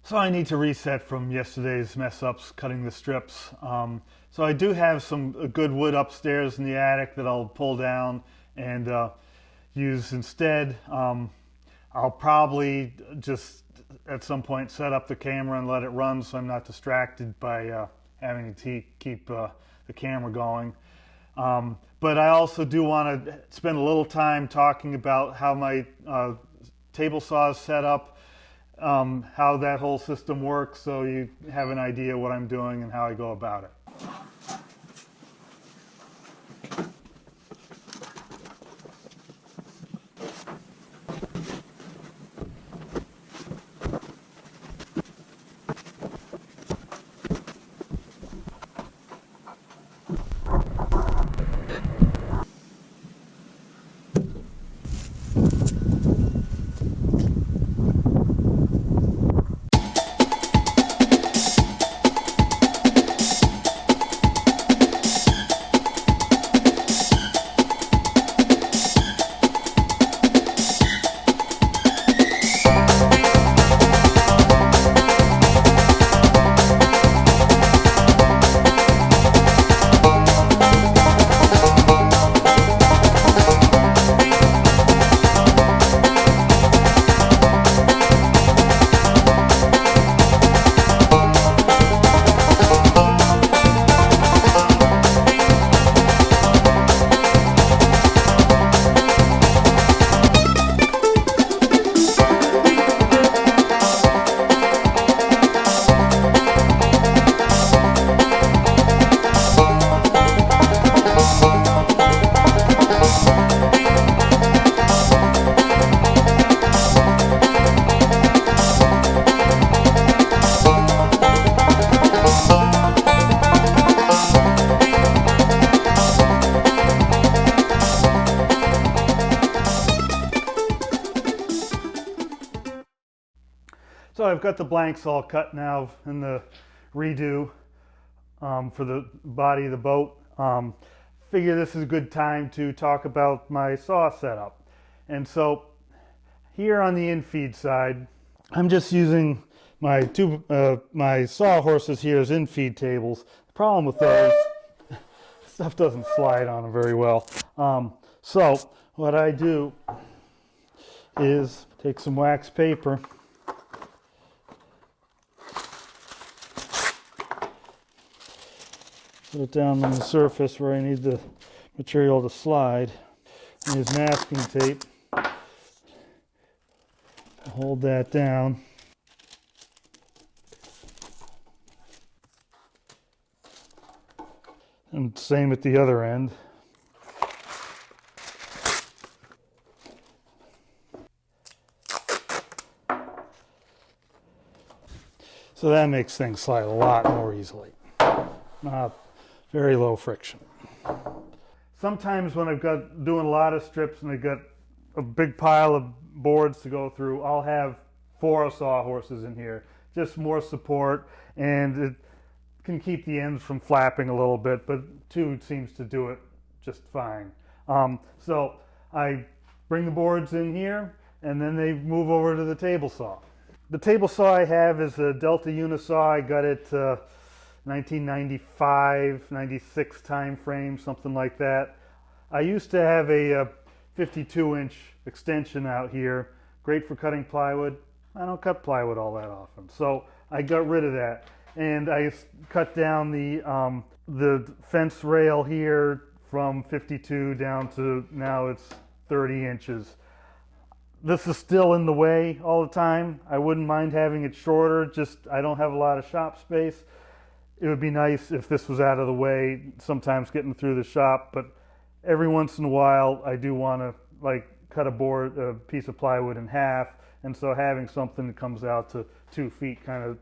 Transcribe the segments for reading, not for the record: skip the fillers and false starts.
So I need to reset from yesterday's mess ups cutting the strips. So I do have some good wood upstairs in the attic that I'll pull down and use instead. I'll probably just at some point set up the camera and let it run so I'm not distracted by having to keep the camera going. But I also do want to spend a little time talking about how my table saw is set up, how that whole system works, so you have an idea what I'm doing and how I go about it. So I've got the blanks all cut now in the redo for the body of the boat. Figure this is a good time to talk about my saw setup. And so here on the infeed side, I'm just using my my saw horses here as infeed tables. The problem with those, stuff doesn't slide on them very well. So what I do is take some wax paper, put it down on the surface where I need the material to slide, and use masking tape to hold that down. And same at the other end. So that makes things slide a lot more easily. Very low friction. Sometimes when I've got doing a lot of strips and I've got a big pile of boards to go through, I'll have 4 sawhorses in here. Just more support, and it can keep the ends from flapping a little bit, but 2 seems to do it just fine. So I bring the boards in here and then they move over to the table saw. The table saw I have is a Delta Unisaw. I got it 1995, 96 time frame, something like that. I used to have a 52-inch extension out here, great for cutting plywood. I don't cut plywood all that often, so I got rid of that, and I cut down the fence rail here from 52 down to now it's 30 inches. This is still in the way all the time. I wouldn't mind having it shorter, just I don't have a lot of shop space. It would be nice if this was out of the way, sometimes getting through the shop, but every once in a while I do want to cut a piece of plywood in half, and so having something that comes out to 2 feet kind of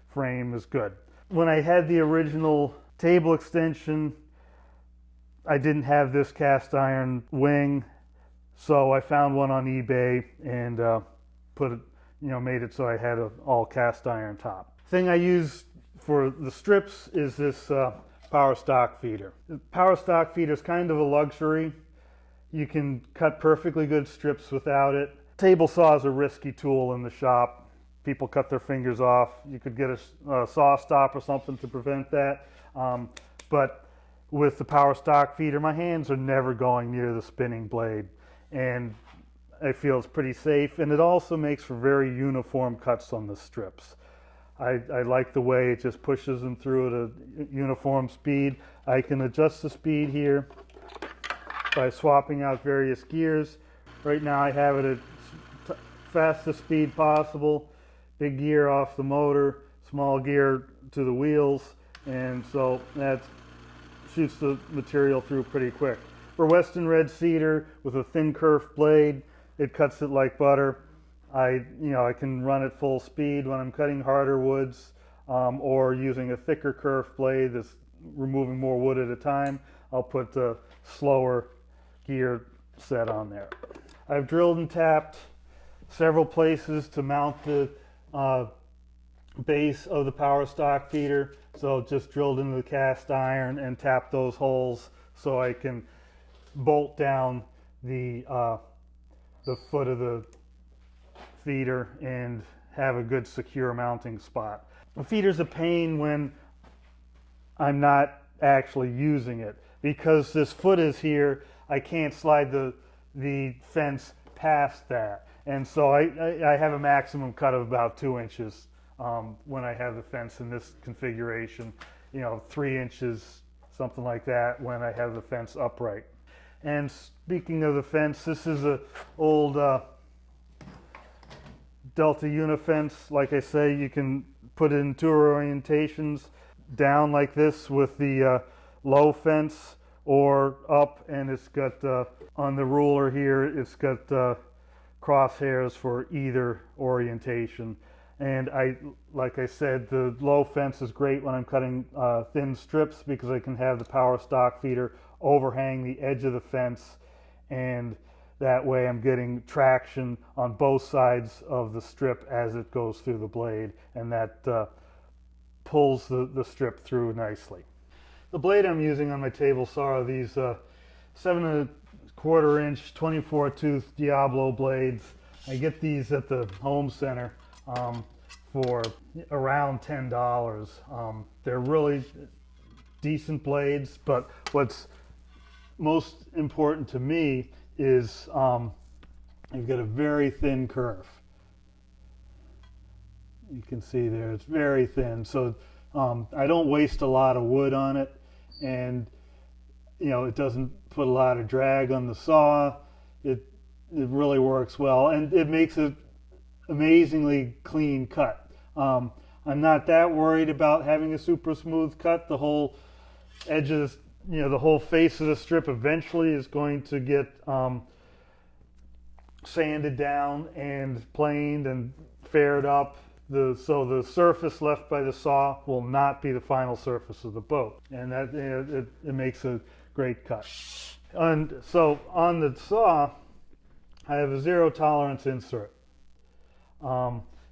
frame is good. When I had the original table extension, I didn't have this cast iron wing, so I found one on eBay and made it so I had an all cast iron top. Thing I use for the strips is this power stock feeder. The power stock feeder is kind of a luxury. You can cut perfectly good strips without it. Table saw is a risky tool in the shop. people cut their fingers off. You could get a saw stop or something to prevent that. But with the power stock feeder, my hands are never going near the spinning blade, and I feel it's pretty safe, and it also makes for very uniform cuts on the strips. I like the way it just pushes them through at a uniform speed. I can adjust the speed here by swapping out various gears. Right now I have it at fastest speed possible, big gear off the motor, small gear to the wheels, and so that shoots the material through pretty quick. For Western red cedar with a thin kerf blade, it cuts it like butter. I can run at full speed when I'm cutting harder woods, or using a thicker kerf blade that's removing more wood at a time. I'll put the slower gear set on there. I've drilled and tapped several places to mount the base of the power stock feeder. So just drilled into the cast iron and tapped those holes so I can bolt down the foot of the feeder and have a good secure mounting spot. The feeder's a pain when I'm not actually using it. Because this foot is here, I can't slide the fence past that. And so I have a maximum cut of about 2 inches when I have the fence in this configuration. 3 inches, something like that, when I have the fence upright. And speaking of the fence, this is an old Delta Unifence. Like I say, you can put it in 2 orientations, down like this with the low fence, or up, and it's got on the ruler here, it's got crosshairs for either orientation. And like I said, the low fence is great when I'm cutting thin strips, because I can have the power stock feeder overhang the edge of the fence, and that way I'm getting traction on both sides of the strip as it goes through the blade, and that pulls the strip through nicely. The blade I'm using on my table saw are these 7 1/4 inch 24 tooth Diablo blades. I get these at the home center for around $10. They're really decent blades, but what's most important to me is you've got a very thin kerf. You can see there, it's very thin, so I don't waste a lot of wood on it, and it doesn't put a lot of drag on the saw. It really works well, and it makes an amazingly clean cut. I'm not that worried about having a super smooth cut. The whole edges, the whole face of the strip eventually is going to get sanded down and planed and faired up. So the surface left by the saw will not be the final surface of the boat, and that it makes a great cut. And so on the saw, I have a 0 tolerance insert.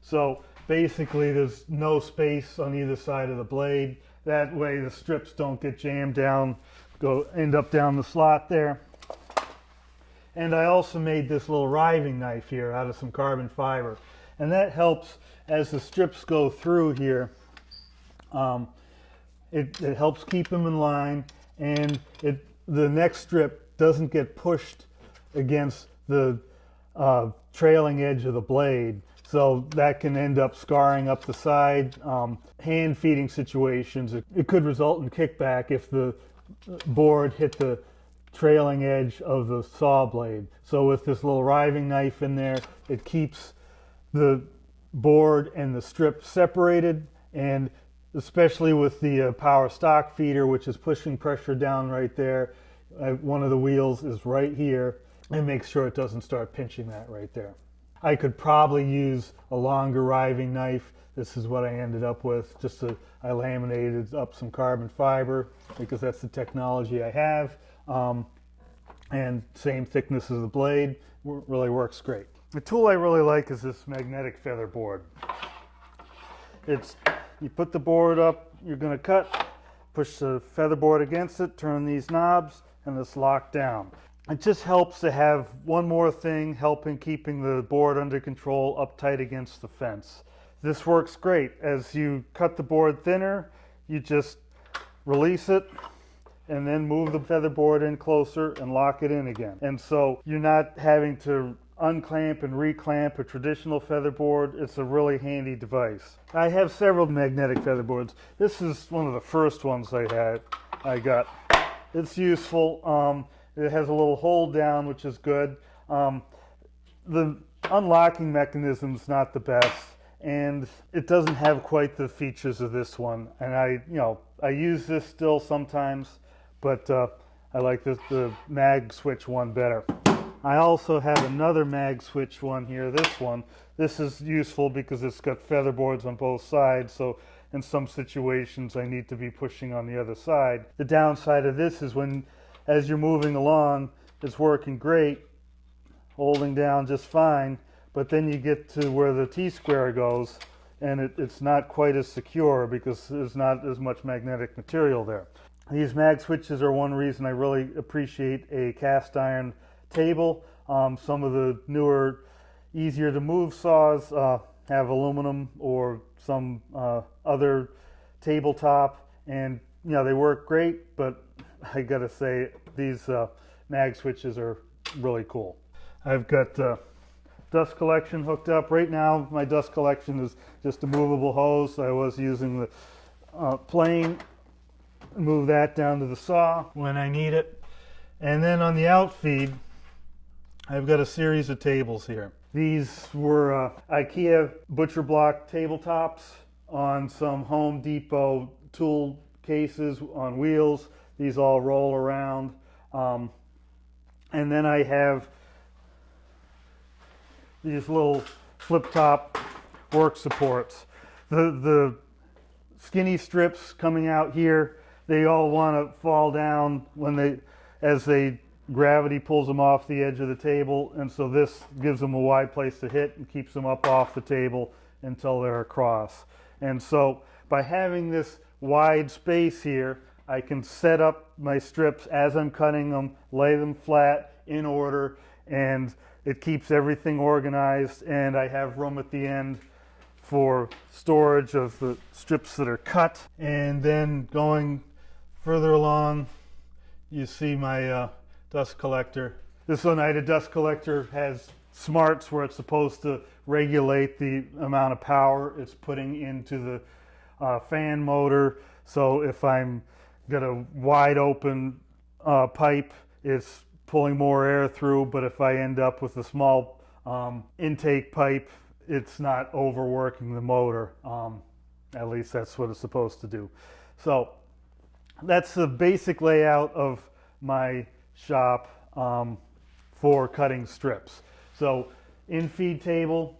So basically there's no space on either side of the blade. That way the strips don't get jammed down, end up down the slot there. And I also made this little riving knife here out of some carbon fiber, and that helps as the strips go through here. It helps keep them in line, and the next strip doesn't get pushed against the trailing edge of the blade, so that can end up scarring up the side. Hand feeding situations, it could result in kickback if the board hit the trailing edge of the saw blade. So with this little riving knife in there, it keeps the board and the strip separated, and especially with the power stock feeder, which is pushing pressure down right there, one of the wheels is right here, and make sure it doesn't start pinching that right there. I could probably use a longer riving knife. This is what I ended up with. I laminated up some carbon fiber because that's the technology I have, and same thickness as the blade. Really works great. The tool I really like is this magnetic feather board. You put the board up, you're going to cut, push the feather board against it, turn these knobs, and it's locked down. It just helps to have one more thing helping keeping the board under control, up tight against the fence. This works great. As you cut the board thinner, you just release it and then move the featherboard in closer and lock it in again. And so you're not having to unclamp and reclamp a traditional featherboard. It's a really handy device. I have several magnetic featherboards. This is one of the first ones I got. It's useful. It has a little hold down, which is good. The unlocking mechanism is not the best, and it doesn't have quite the features of this one. And I use this still sometimes, but I like the mag switch one better. I also have another mag switch one here, this one. This is useful because it's got featherboards on both sides, so in some situations I need to be pushing on the other side. The downside of this is as you're moving along, it's working great, holding down just fine, but then you get to where the T-square goes and it's not quite as secure because there's not as much magnetic material there. These mag switches are one reason I really appreciate a cast iron table. Some of the newer, easier to move saws have aluminum or some other tabletop, and they work great, but I gotta say these mag switches are really cool. I've got dust collection hooked up. Right now my dust collection is just a movable hose. I was using the plane, move that down to the saw when I need it. And then on the outfeed, I've got a series of tables here. These were IKEA butcher block tabletops on some Home Depot tool cases on wheels. These all roll around. And then I have these little flip top work supports. The skinny strips coming out here, they all want to fall down as gravity pulls them off the edge of the table, and so this gives them a wide place to hit and keeps them up off the table until they're across. And so by having this wide space here, I can set up my strips as I'm cutting them, lay them flat in order, and it keeps everything organized, and I have room at the end for storage of the strips that are cut. And then going further along, you see my dust collector. This Oneida dust collector has smarts where it's supposed to regulate the amount of power it's putting into the fan motor. So if I'm got a wide open pipe, it's pulling more air through, but if I end up with a small intake pipe, it's not overworking the motor. At least that's what it's supposed to do. So that's the basic layout of my shop for cutting strips. So infeed table,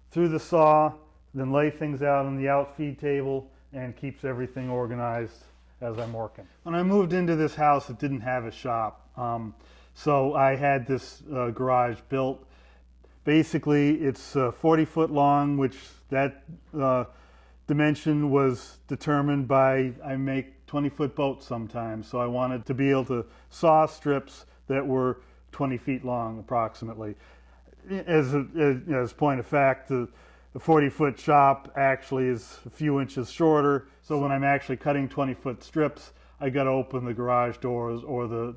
through the saw, then lay things out on the outfeed table, and keeps everything organized as I'm working. When I moved into this house, it didn't have a shop. So I had this garage built. Basically, it's 40 foot long, which that dimension was determined by, I make 20-foot boats sometimes, so I wanted to be able to saw strips that were 20 feet long approximately. As a point of fact, the 40-foot shop actually is a few inches shorter, so when I'm actually cutting 20-foot strips, I got to open the garage doors or the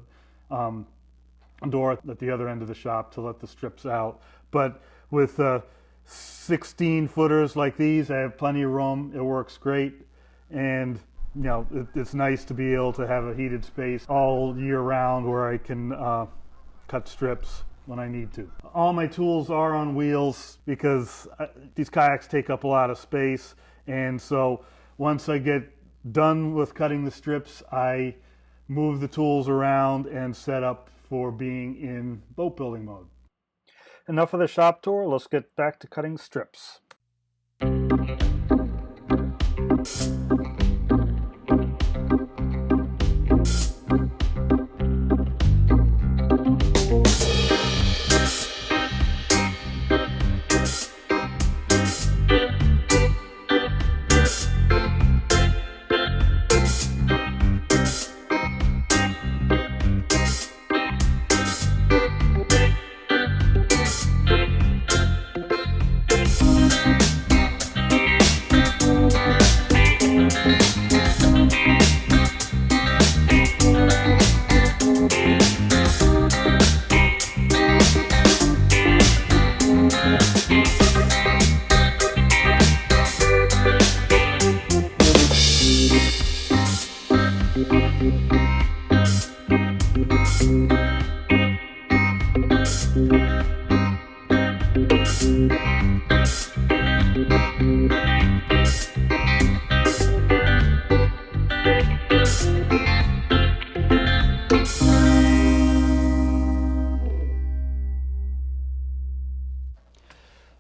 door at the other end of the shop to let the strips out. But with 16 footers like these, I have plenty of room. It works great, and it's nice to be able to have a heated space all year round where I can cut strips when I need to. All my tools are on wheels because these kayaks take up a lot of space, and so once I get done with cutting the strips, I move the tools around and set up for being in boat building mode. Enough of the shop tour, let's get back to cutting strips.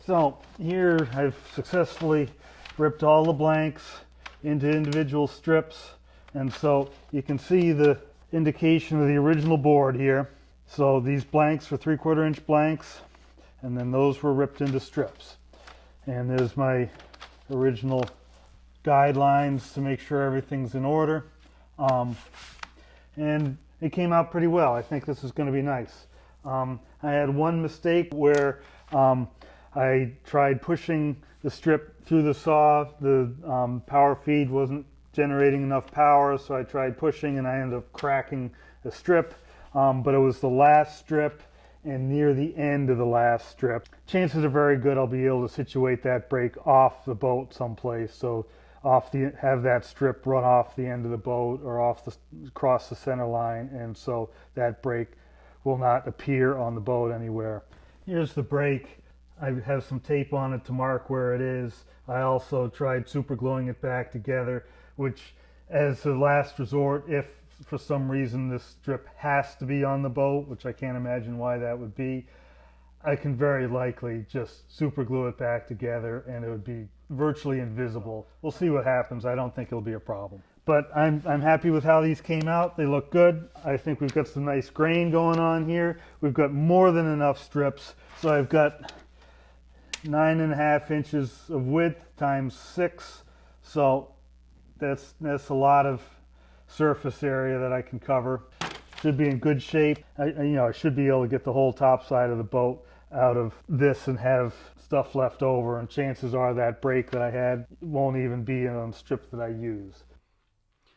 So here I've successfully ripped all the blanks into individual strips, and so you can see the indication of the original board here. So these blanks were 3/4 inch blanks, and then those were ripped into strips. And there's my original guidelines to make sure everything's in order. And it came out pretty well. I think this is going to be nice. I had one mistake where I tried pushing the strip through the saw. The power feed wasn't generating enough power, so I tried pushing and I ended up cracking the strip. But it was the last strip and near the end of the last strip. Chances are very good I'll be able to situate that brake off the boat someplace. So have that strip run off the end of the boat or across the center line, and so that brake will not appear on the boat anywhere. Here's the brake. I have some tape on it to mark where it is. I also tried super gluing it back together, which as a last resort, if for some reason this strip has to be on the boat, which I can't imagine why that would be, I can very likely just super glue it back together and it would be virtually invisible. We'll see what happens. I don't think it'll be a problem. But I'm happy with how these came out. They look good. I think we've got some nice grain going on here. We've got more than enough strips. So I've got 9.5 inches of width times 6. So that's a lot of surface area that I can cover. Should be in good shape. I should be able to get the whole top side of the boat out of this and have stuff left over, and chances are that brake that I had won't even be on the strip that I use.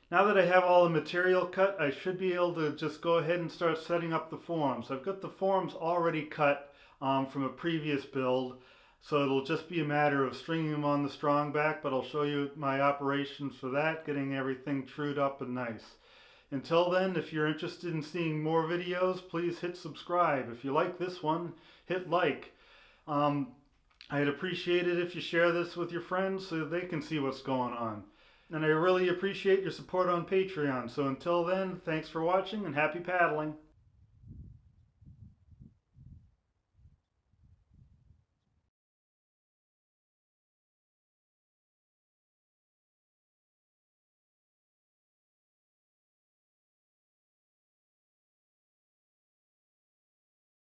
Now that I have all the material cut, I should be able to just go ahead and start setting up the forms. I've got the forms already cut from a previous build, so it'll just be a matter of stringing them on the strong back, but I'll show you my operations for that, getting everything trued up and nice. Until then, if you're interested in seeing more videos, please hit subscribe. If you like this one, hit like. I'd appreciate it if you share this with your friends so they can see what's going on. And I really appreciate your support on Patreon. So until then, thanks for watching and happy paddling.